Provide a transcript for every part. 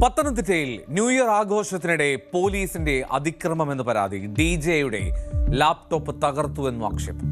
പത്തനംതിട്ടയിൽ new year ആഘോഷത്തിനിടെ പോലീസിന്റെ അതിക്രമമെന്ന് പരാതി. ഡിജെയുടെ ലാപ്ടോപ്പ് തകർത്തുവെന്നും ആക്ഷേപം.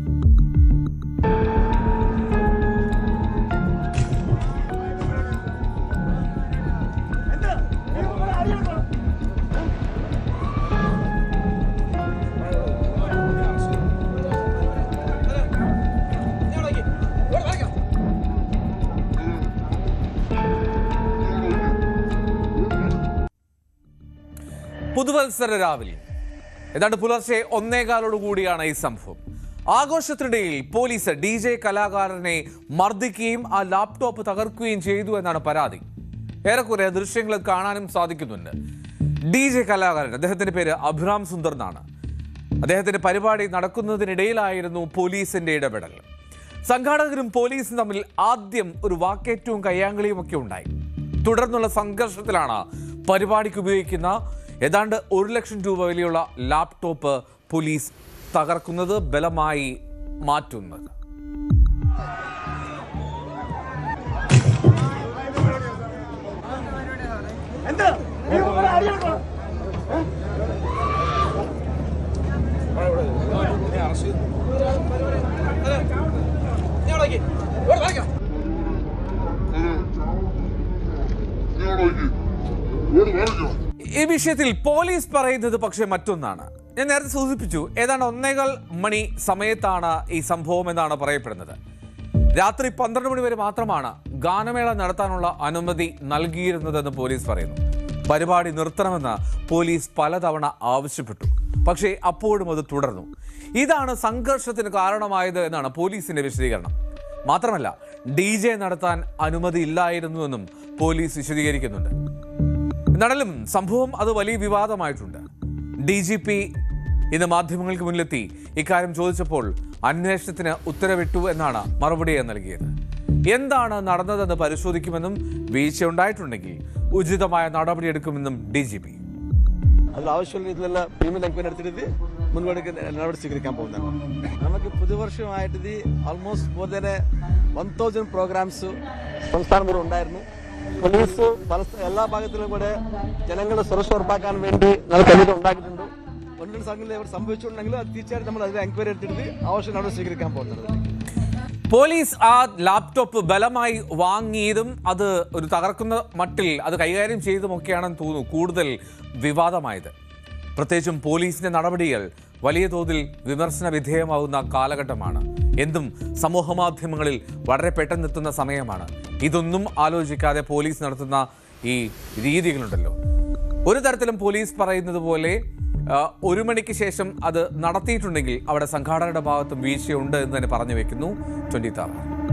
പുതുവത്സര രാവിലെ ഏതാണ്ട് പുലർച്ചെ 1:15 ഈ സംഭവം. ആഘോഷത്തിനിടയിൽ പോലീസ് ഡിജെ കലാകാരനെ മർദ്ദിക്കുകയും ആ ലാപ്ടോപ്പ് തകർക്കുകയും ചെയ്തു എന്നാണ് പരാതി. ഏറെക്കുറെ ദൃശ്യങ്ങൾ കാണാനും സാധിക്കുന്നുണ്ട്. ഡിജെ കലാകാരൻ, അദ്ദേഹത്തിന്റെ പേര് അഭിറാം സുന്ദർ എന്നാണ്. അദ്ദേഹത്തിന്റെ പരിപാടി നടക്കുന്നതിനിടയിലായിരുന്നു പോലീസിന്റെ ഇടപെടൽ. സംഘാടകരും പോലീസും തമ്മിൽ ആദ്യം ഒരു വാക്കേറ്റവും കയ്യാങ്കളിയും ഒക്കെ ഉണ്ടായി. തുടർന്നുള്ള സംഘർഷത്തിലാണ് പരിപാടിക്ക് ഉപയോഗിക്കുന്ന ഏതാണ്ട് 1 ലക്ഷം രൂപ വിലയുള്ള ലാപ്ടോപ്പ് പോലീസ് തകർക്കുന്നത്, ബലമായി മാറ്റുന്നത്. ഈ വിഷയത്തിൽ പോലീസ് പറയുന്നത് പക്ഷേ മറ്റൊന്നാണ്. ഞാൻ നേരത്തെ സൂചിപ്പിച്ചു, ഏതാണ്ട് 1:15 സമയത്താണ് ഈ സംഭവം എന്നാണ് പറയപ്പെടുന്നത്. രാത്രി 12 മണി വരെ മാത്രമാണ് ഗാനമേള നടത്താനുള്ള അനുമതി നൽകിയിരുന്നതെന്ന് പോലീസ് പറയുന്നു. പരിപാടി നിർത്തണമെന്ന് പോലീസ് പലതവണ ആവശ്യപ്പെട്ടു, പക്ഷേ അപ്പോഴും അത് തുടർന്നു. ഇതാണ് സംഘർഷത്തിന് കാരണമായത് എന്നാണ് പോലീസിന്റെ വിശദീകരണം. മാത്രമല്ല, ഡിജെ നടത്താൻ അനുമതി ഇല്ലായിരുന്നുവെന്നും പോലീസ് വിശദീകരിക്കുന്നുണ്ട്. എന്നാലും സംഭവം അത് വലിയ വിവാദമായിട്ടുണ്ട്. DGP ഇന്ന് മാധ്യമങ്ങൾക്ക് മുന്നിലെത്തി ഇക്കാര്യം ചോദിച്ചപ്പോൾ അന്വേഷണത്തിന് ഉത്തരവിട്ടു എന്നാണ് മറുപടി നൽകിയത്. എന്താണ് നടന്നതെന്ന് പരിശോധിക്കുമെന്നും വീഴ്ചയുണ്ടായിട്ടുണ്ടെങ്കിൽ ഉചിതമായ നടപടിയെടുക്കുമെന്നും DGP. അതിൽ ആവശ്യമുള്ള ഇതിലുള്ള പ്രീമിയം എൻക്വയറി എടുത്തിട്ട് മുൻപോട്ട് നടപടി സ്വീകരിക്കാൻ പോകുന്നതാണ്. നമുക്ക് പുതുവർഷമായിട്ട് ഇത് ആൾമോസ്റ്റ് മോർ ദാൻ 1000 പ്രോഗ്രാംസ് സംസ്ഥാനം ഉണ്ടായിരുന്നു. പോലീസ് എല്ലാ ഭാഗത്തിലും കൂടെ ജനങ്ങളുടെ സുരക്ഷ ഉറപ്പാക്കാൻ വേണ്ടി നമുക്ക് ഉണ്ടാക്കിയിട്ടുണ്ട്. ഒന്നും സംഘടന സംഭവിച്ചിട്ടുണ്ടെങ്കിൽ അത് തീർച്ചയായിട്ടും നമ്മൾ അതിൽ എൻക്വയറി എടുത്തിട്ട് ആവശ്യം നടപടി സ്വീകരിക്കാൻ പോകുന്നത്. പോലീസ് ആ ലാപ്ടോപ്പ് ബലമായി വാങ്ങിയതും അത് ഒരു തകർക്കുന്ന മട്ടിൽ അത് കൈകാര്യം ചെയ്തുമൊക്കെയാണെന്ന് തോന്നുന്നു കൂടുതൽ വിവാദമായത്. പ്രത്യേകിച്ചും പോലീസിന്റെ നടപടികൾ വലിയ തോതിൽ വിമർശന വിധേയമാകുന്ന കാലഘട്ടമാണ്. എന്തും സമൂഹ മാധ്യമങ്ങളിൽ വളരെ പെട്ടെന്നെത്തുന്ന സമയമാണ്. ഇതൊന്നും ആലോചിക്കാതെ പോലീസ് നടത്തുന്ന ഈ രീതികളുണ്ടല്ലോ. ഒരു തരത്തിലും പോലീസ് പറയുന്നത് പോലെ 1 മണിക്ക് ശേഷം അത് നടത്തിയിട്ടുണ്ടെങ്കിൽ അവിടെ സംഘാടകരുടെ ഭാഗത്തും വീഴ്ചയുണ്ട് എന്ന് തന്നെ പറഞ്ഞു വെക്കുന്നു 24.